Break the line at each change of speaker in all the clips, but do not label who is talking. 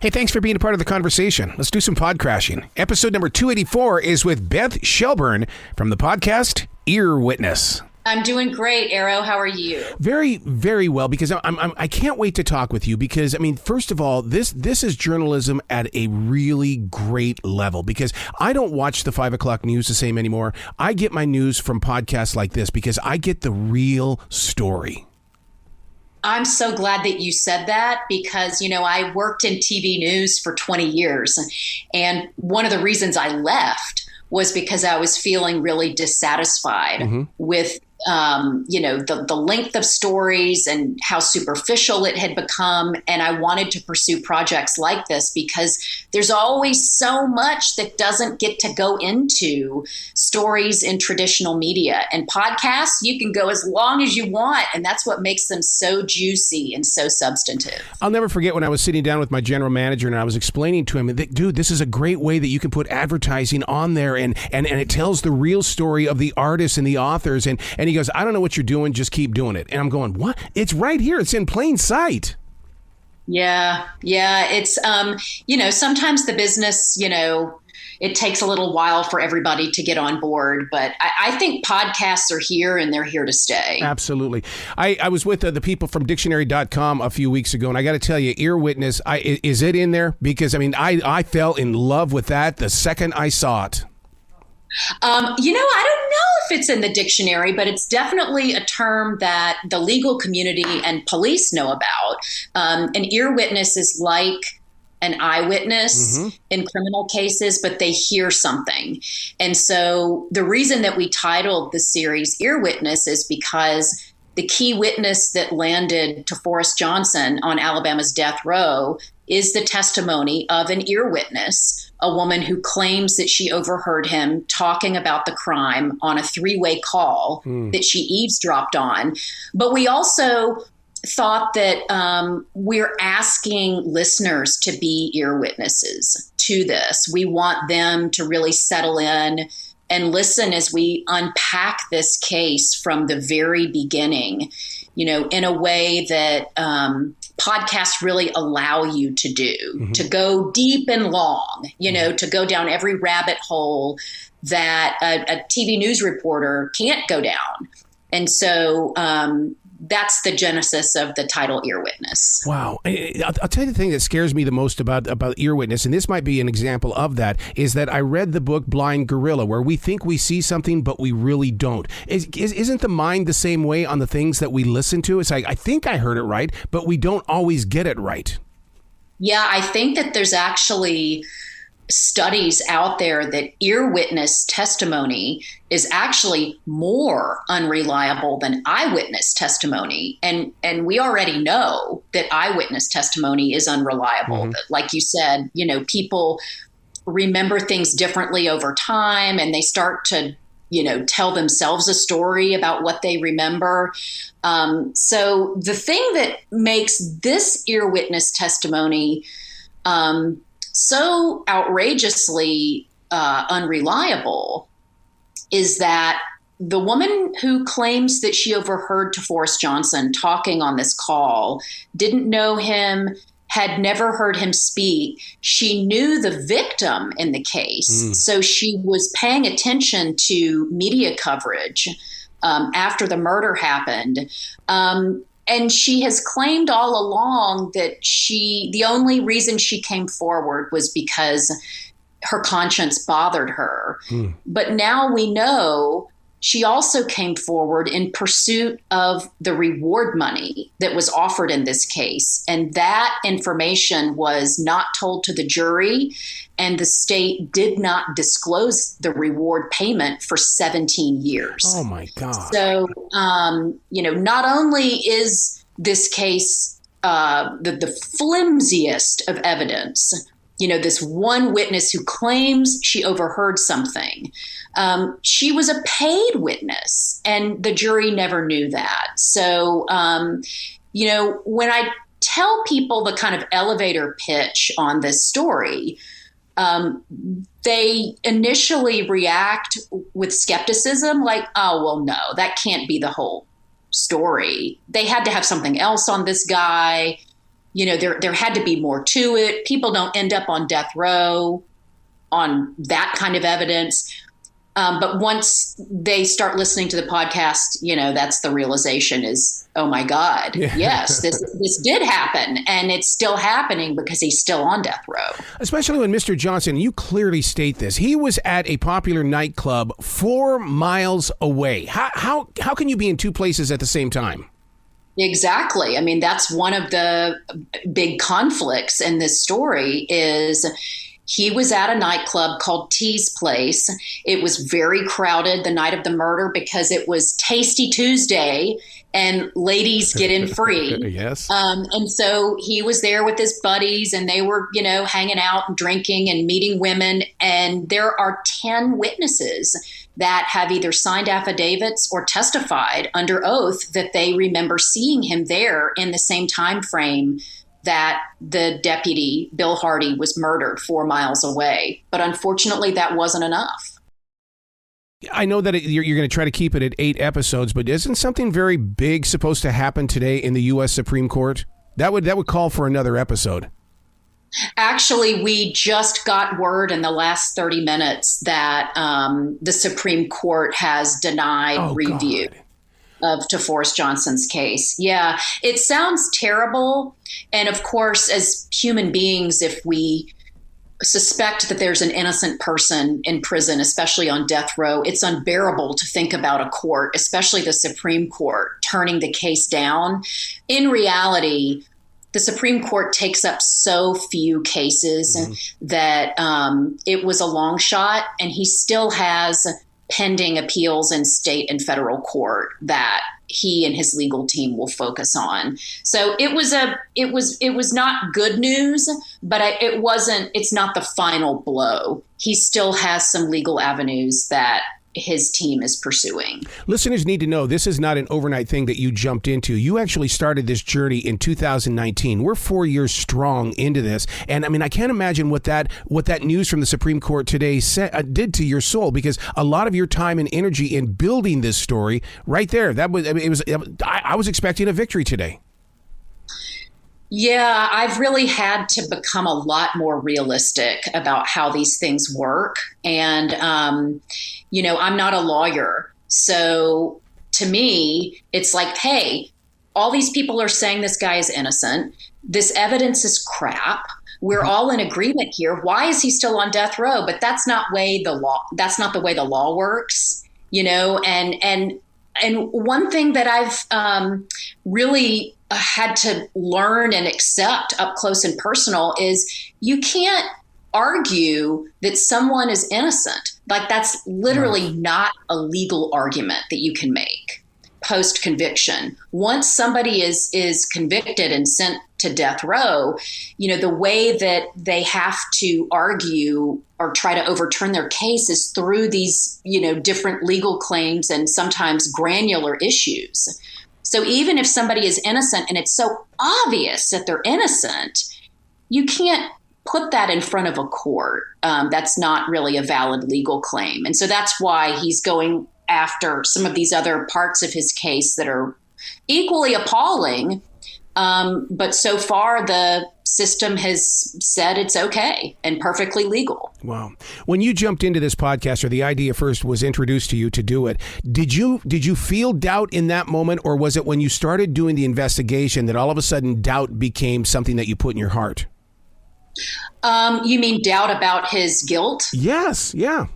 Hey, thanks for being a part of the conversation. Let's do some pod crashing. Episode number 284 is with Beth Shelburne from the podcast Earwitness.
I'm doing great, Arrow. How are you?
Very, very well, because I can't wait to talk with you because, I mean, first of all, this is journalism at a really great level because I don't watch the 5 o'clock news the same anymore. I get my news from podcasts like this because I get the real story.
I'm so glad that you said that because, I worked in TV news for 20 years. And one of the reasons I left was because I was feeling really dissatisfied with the length of stories and how superficial it had become. And I wanted to pursue projects like this because there's always so much that doesn't get to go into stories in traditional media. And podcasts, you can go as long as you want. And that's what makes them so juicy and so substantive.
I'll never forget when I was sitting down with my general manager and I was explaining to him, dude, this is a great way that you can put advertising on there and it tells the real story of the artists and the authors. And he goes, I don't know what you're doing, just keep doing it. And I'm going, what? It's right here. It's in plain sight.
Yeah. It's, sometimes the business, it takes a little while for everybody to get on board. But I think podcasts are here and they're here to stay.
Absolutely. I was with the people from dictionary.com a few weeks ago, and I got to tell you, Earwitness, is it in there? Because, I fell in love with that the second I saw it.
I don't know if it's in the dictionary, but it's definitely a term that the legal community and police know about. An ear witness is like an eyewitness in criminal cases, but they hear something. And so the reason that we titled the series Earwitness is because the key witness that landed Toforest Johnson on Alabama's death row is the testimony of an ear witness, a woman who claims that she overheard him talking about the crime on a 3-way call that she eavesdropped on. But we also thought that we're asking listeners to be ear witnesses to this. We want them to really settle in and listen as we unpack this case from the very beginning, in a way that podcasts really allow you to do, to go deep and long, to go down every rabbit hole that a TV news reporter can't go down. And so that's the genesis of the title Earwitness.
Wow. I'll tell you the thing that scares me the most about Earwitness, and this might be an example of that, is that I read the book Blind Gorilla, where we think we see something, but we really don't. Isn't the mind the same way on the things that we listen to? It's like, I think I heard it right, but we don't always get it right.
Yeah, I think that there's actually studies out there that ear witness testimony is actually more unreliable than eyewitness testimony. And we already know that eyewitness testimony is unreliable. Like you said, people remember things differently over time and they start to, tell themselves a story about what they remember. So the thing that makes this ear witness testimony so outrageously unreliable is that the woman who claims that she overheard Toforest Johnson talking on this call didn't know him, had never heard him speak. She knew the victim in the case, so she was paying attention to media coverage after the murder happened. And she has claimed all along that the only reason she came forward was because her conscience bothered her. But now we know she also came forward in pursuit of the reward money that was offered in this case. And that information was not told to the jury, and the state did not disclose the reward payment for 17 years.
Oh, my God.
So, not only is this case the flimsiest of evidence, this one witness who claims she overheard something, she was a paid witness, and the jury never knew that. So, when I tell people the kind of elevator pitch on this story, they initially react with skepticism, like, oh, well, no, that can't be the whole story. They had to have something else on this guy. there had to be more to it. People don't end up on death row on that kind of evidence. But once they start listening to the podcast, that's the realization is, oh my God, yes, this did happen. And it's still happening because he's still on death row.
Especially when Mr. Johnson, you clearly state this, he was at a popular nightclub 4 miles away. How can you be in two places at the same time?
Exactly. I mean, that's one of the big conflicts in this story is he was at a nightclub called T's Place. It was very crowded the night of the murder because it was Tasty Tuesday and ladies get in free.
Yes.
And so he was there with his buddies and they were, hanging out and drinking and meeting women. And there are 10 witnesses that have either signed affidavits or testified under oath that they remember seeing him there in the same time frame that the deputy, Bill Hardy, was murdered 4 miles away. But unfortunately, that wasn't enough.
I know that you're going to try to keep it at 8 episodes, but isn't something very big supposed to happen today in the U.S. Supreme Court? That would call for another episode.
Actually, we just got word in the last 30 minutes that the Supreme Court has denied review of Toforest Johnson's case. Yeah, it sounds terrible. And of course, as human beings, if we suspect that there's an innocent person in prison, especially on death row, it's unbearable to think about a court, especially the Supreme Court, turning the case down. In reality, the Supreme Court takes up so few cases that it was a long shot, and he still has pending appeals in state and federal court that he and his legal team will focus on. So it was not good news, but it's not the final blow. He still has some legal avenues that his team is pursuing.
Listeners need to know this is not an overnight thing that you jumped into. You actually started this journey in 2019. We're 4 years strong into this. And I mean, I can't imagine what that news from the Supreme Court today did to your soul, because a lot of your time and energy in building this story right there, I was expecting a victory today.
Yeah, I've really had to become a lot more realistic about how these things work. And, I'm not a lawyer. So to me, it's like, hey, all these people are saying this guy is innocent. This evidence is crap. We're all in agreement here. Why is he still on death row? But that's not the way the law works, and one thing that I've really had to learn and accept up close and personal is you can't argue that someone is innocent. Like, that's literally not a legal argument that you can make post-conviction. Once somebody is convicted and sent to death row, the way that they have to argue or try to overturn their case is through these, different legal claims and sometimes granular issues. So even if somebody is innocent and it's so obvious that they're innocent, you can't put that in front of a court. That's not really a valid legal claim. And so that's why he's going after some of these other parts of his case that are equally appalling. But so far, the system has said it's okay and perfectly legal.
Wow. When you jumped into this podcast, or the idea first was introduced to you to do it, did you feel doubt in that moment, or was it when you started doing the investigation that all of a sudden doubt became something that you put in your heart?
You mean doubt about his guilt?
Yes. Yeah.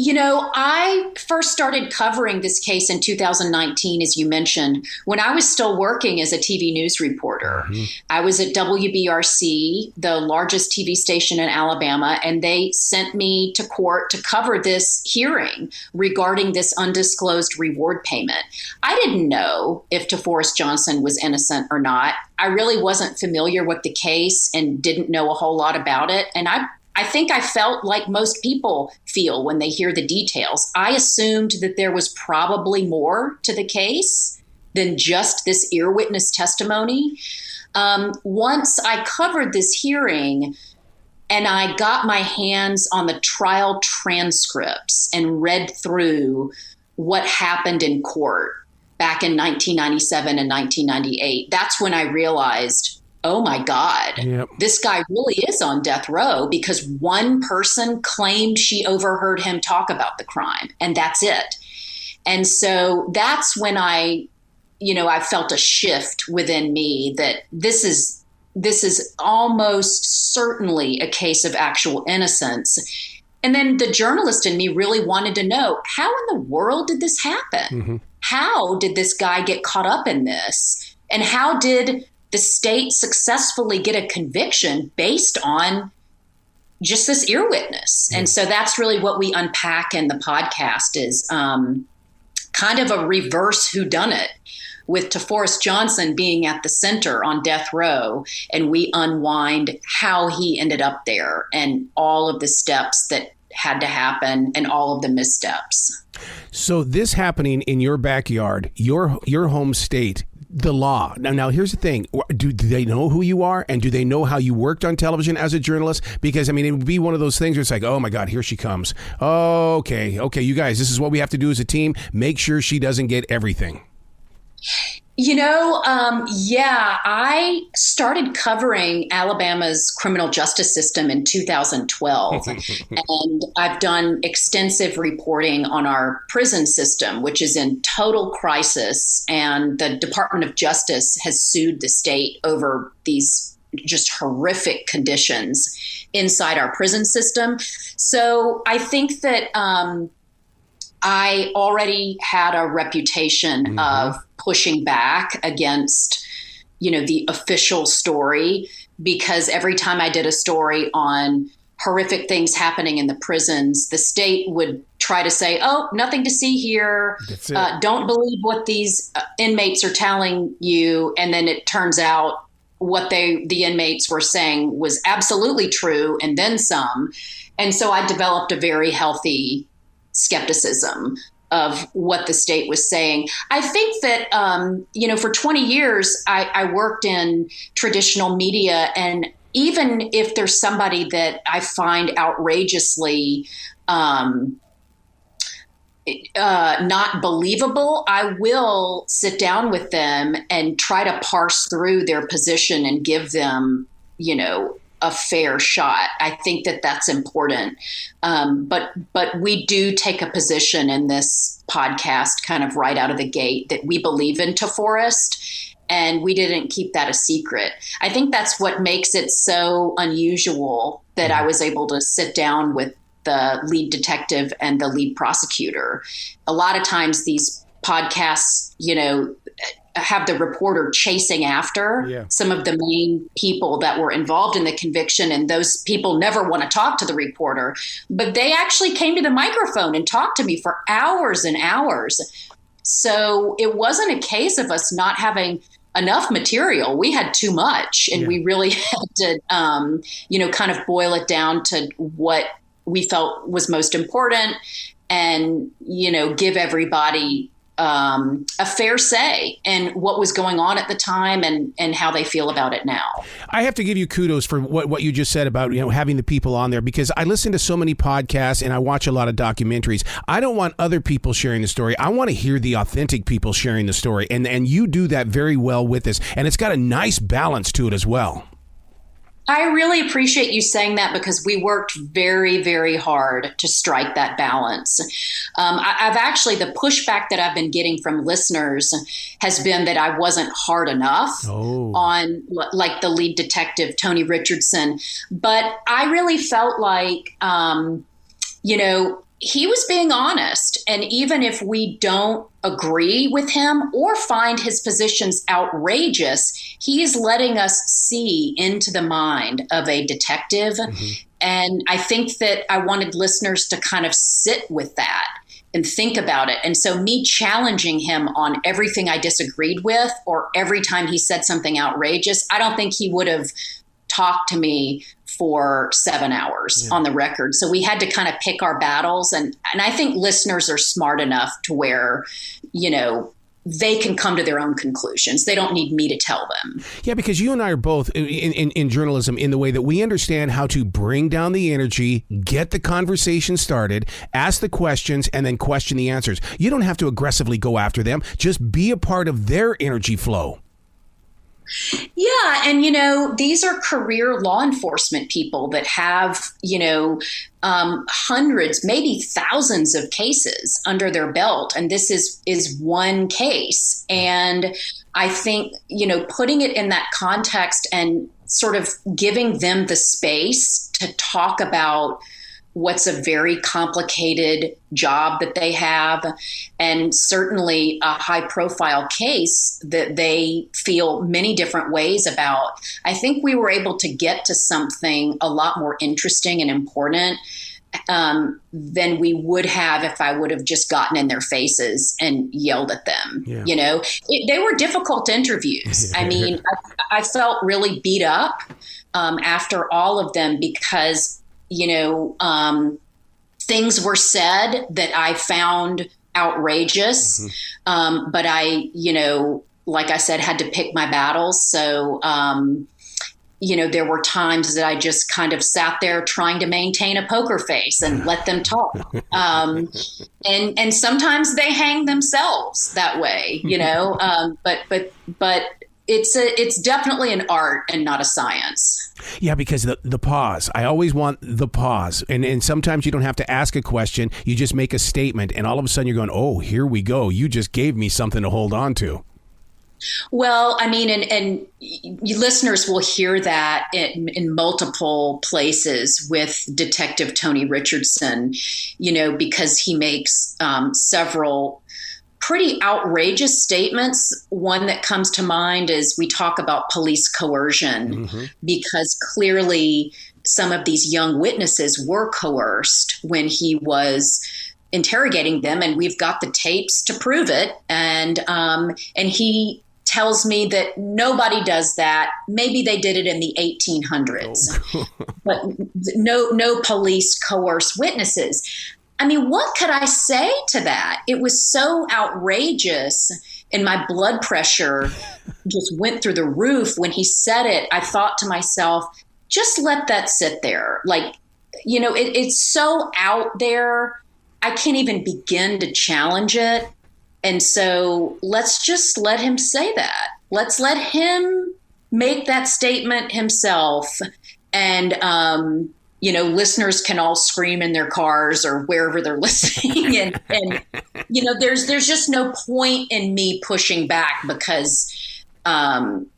I first started covering this case in 2019, as you mentioned, when I was still working as a TV news reporter. Mm-hmm. I was at WBRC, the largest TV station in Alabama, and they sent me to court to cover this hearing regarding this undisclosed reward payment. I didn't know if Toforest Johnson was innocent or not. I really wasn't familiar with the case and didn't know a whole lot about it. And I think I felt like most people feel when they hear the details. I assumed that there was probably more to the case than just this earwitness testimony. Once I covered this hearing and I got my hands on the trial transcripts and read through what happened in court back in 1997 and 1998, that's when I realized oh my God, this guy really is on death row because one person claimed she overheard him talk about the crime, and that's it. And so that's when I felt a shift within me that this is almost certainly a case of actual innocence. And then the journalist in me really wanted to know, how in the world did this happen? Mm-hmm. How did this guy get caught up in this? And how did the state successfully get a conviction based on just this earwitness? And so that's really what we unpack in the podcast is kind of a reverse whodunit, with Toforest Johnson being at the center on death row, and we unwind how he ended up there and all of the steps that had to happen and all of the missteps.
So this happening in your backyard, your home state, the law. Now, here's the thing. Do they know who you are? And do they know how you worked on television as a journalist? Because, I mean, it would be one of those things where it's like, oh, my God, here she comes. Oh, okay, you guys, this is what we have to do as a team. Make sure she doesn't get everything.
I started covering Alabama's criminal justice system in 2012. And I've done extensive reporting on our prison system, which is in total crisis. And the Department of Justice has sued the state over these just horrific conditions inside our prison system. So I think that I already had a reputation of pushing back against, the official story, because every time I did a story on horrific things happening in the prisons, the state would try to say, oh, nothing to see here. Don't believe what these inmates are telling you. And then it turns out what the inmates were saying was absolutely true, and then some. And so I developed a very healthy skepticism of what the state was saying. I think that, for 20 years, I worked in traditional media, and even if there's somebody that I find outrageously not believable, I will sit down with them and try to parse through their position and give them, a fair shot. I think that that's important. But we do take a position in this podcast kind of right out of the gate that we believe in Toforest, and we didn't keep that a secret. I think that's what makes it so unusual that I was able to sit down with the lead detective and the lead prosecutor. A lot of times these podcasts, have the reporter chasing after some of the main people that were involved in the conviction, and those people never want to talk to the reporter, but they actually came to the microphone and talked to me for hours and hours. So it wasn't a case of us not having enough material. We had too much, and we really had to, kind of boil it down to what we felt was most important, and, give everybody a fair say in what was going on at the time and how they feel about it now.
I have to give you kudos for what you just said about, having the people on there, because I listen to so many podcasts and I watch a lot of documentaries. I don't want other people sharing the story. I want to hear the authentic people sharing the story. And you do that very well with this. And it's got a nice balance to it as well.
I really appreciate you saying that, because we worked very, very hard to strike that balance. I've actually, the pushback that I've been getting from listeners has been that I wasn't hard enough on like the lead detective, Tony Richardson. But I really felt like, he was being honest. And even if we don't agree with him or find his positions outrageous, he is letting us see into the mind of a detective. And I think that I wanted listeners to kind of sit with that and think about it. And so me challenging him on everything I disagreed with, or every time he said something outrageous, I don't think he would have talked to me for 7 hours on the record. So we had to kind of pick our battles. And I think listeners are smart enough to where, they can come to their own conclusions. They don't need me to tell them. Yeah, because you and I are both in journalism in the way that we understand how to bring down the energy, get the conversation started, ask the questions, and then question the answers. You don't have to aggressively go after them. Just be a part of their energy flow. Yeah. And, these are career law enforcement people that have, hundreds, maybe thousands of cases under their belt. And this is one case. And I think, putting it in that context and sort of giving them the space to talk about what's a very complicated job that they have, and certainly a high profile case that they feel many different ways about. I think we were able to get to something a lot more interesting and important than we would have if I would have just gotten in their faces and yelled at them. Yeah. They were difficult interviews. I mean, I felt really beat up after all of them because things were said that I found outrageous. Mm-hmm. But I, like I said, had to pick my battles. So, there were times that I just kind of sat there trying to maintain a poker face and let them talk. And sometimes they hang themselves that way, but it's definitely an art and not a science.
Yeah, because the pause. I always want the pause. And sometimes you don't have to ask a question. You just make a statement. And all of a sudden you're going, oh, here we go. You just gave me something to hold on to.
Well, I mean, and listeners will hear that in multiple places with Detective Tony Richardson, because he makes several pretty outrageous statements. One that comes to mind is we talk about police coercion, mm-hmm. because clearly some of these young witnesses were coerced when he was interrogating them, and we've got the tapes to prove it. And he tells me that nobody does that. Maybe they did it in the 1800s, but no police coerce witnesses. I mean, what could I say to that? It was so outrageous, and my blood pressure just went through the roof when he said it. I thought to myself, just let that sit there. Like, it's so out there. I can't even begin to challenge it. And so let's just let him say that. Let's let him make that statement himself. And, listeners can all scream in their cars or wherever they're listening. and there's just no point in me pushing back because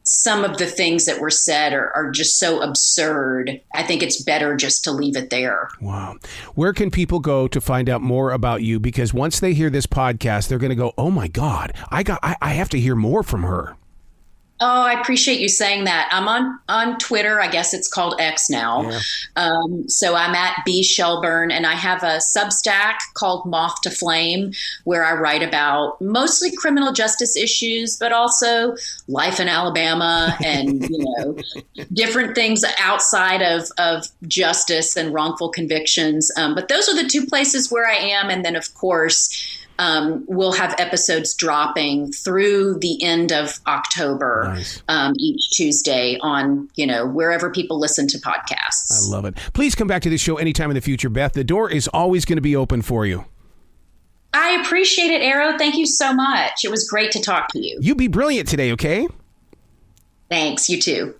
some of the things that were said are just so absurd. I think it's better just to leave it there.
Wow. Where can people go to find out more about you? Because once they hear this podcast, they're going to go, oh my God, I have to hear more from her.
Oh, I appreciate you saying that. I'm on Twitter. I guess it's called X now. Yeah. So I'm at B Shelburne, and I have a Substack called Moth to Flame, where I write about mostly criminal justice issues, but also life in Alabama and, different things outside of justice and wrongful convictions. But those are the two places where I am. And then, of course, we'll have episodes dropping through the end of October, nice. Each Tuesday on, wherever people listen to podcasts.
I love it. Please come back to this show anytime in the future, Beth. The door is always going to be open for you.
I appreciate it, Arrow. Thank you so much. It was great to talk to you.
You be brilliant today, okay?
Thanks. You too.